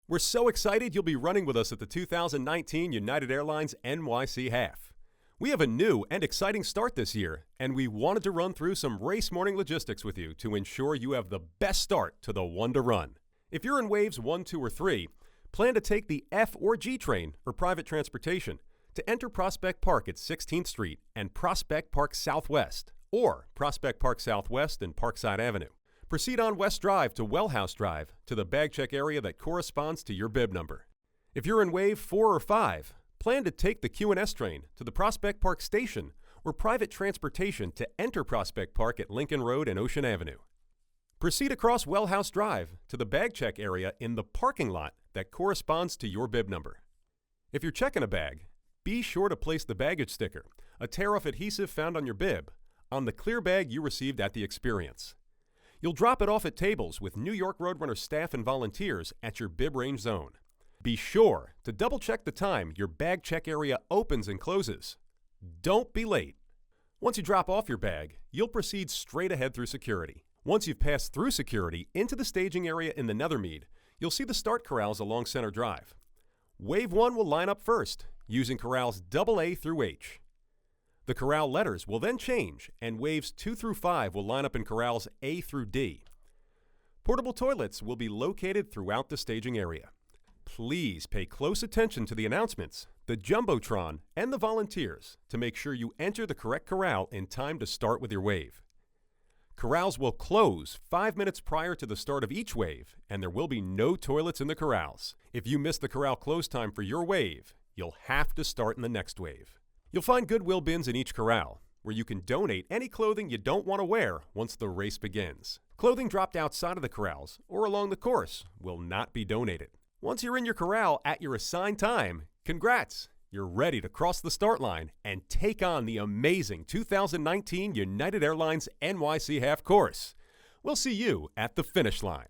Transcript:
We're so excited you'll be running with us at the 2019 United Airlines NYC Half. We have a new and exciting start this year, and we wanted to run through some race morning logistics with you to ensure you have the best start to the one to run. If you're in waves 1, 2, or 3, plan to take the F or G train or private transportation to enter Prospect Park at 16th Street and Prospect Park Southwest, or Prospect Park Southwest and Parkside Avenue. Proceed on West Drive to Wellhouse Drive to the bag check area that corresponds to your bib number. If you're in wave 4 or 5, plan to take the Q&S train to the Prospect Park Station or private transportation to enter Prospect Park at Lincoln Road and Ocean Avenue. Proceed across Wellhouse Drive to the bag check area in the parking lot that corresponds to your bib number. If you're checking a bag, be sure to place the baggage sticker, a tear-off adhesive found on your bib, on the clear bag you received at the experience. You'll drop it off at tables with New York Roadrunner staff and volunteers at your bib range zone. Be sure to double-check the time your bag check area opens and closes. Don't be late. Once you drop off your bag, you'll proceed straight ahead through security. Once you've passed through security into the staging area in the Nethermead, you'll see the start corrals along Center Drive. Wave 1 will line up first, using corrals AA through H. The corral letters will then change, and waves 2 through 5 will line up in corrals A through D. Portable toilets will be located throughout the staging area. Please pay close attention to the announcements, the Jumbotron, and the volunteers to make sure you enter the correct corral in time to start with your wave. Corrals will close 5 minutes prior to the start of each wave, and there will be no toilets in the corrals. If you miss the corral close time for your wave, you'll have to start in the next wave. You'll find Goodwill bins in each corral, where you can donate any clothing you don't want to wear once the race begins. Clothing dropped outside of the corrals or along the course will not be donated. Once you're in your corral at your assigned time, congrats! You're ready to cross the start line and take on the amazing 2019 United Airlines NYC Half course. We'll see you at the finish line.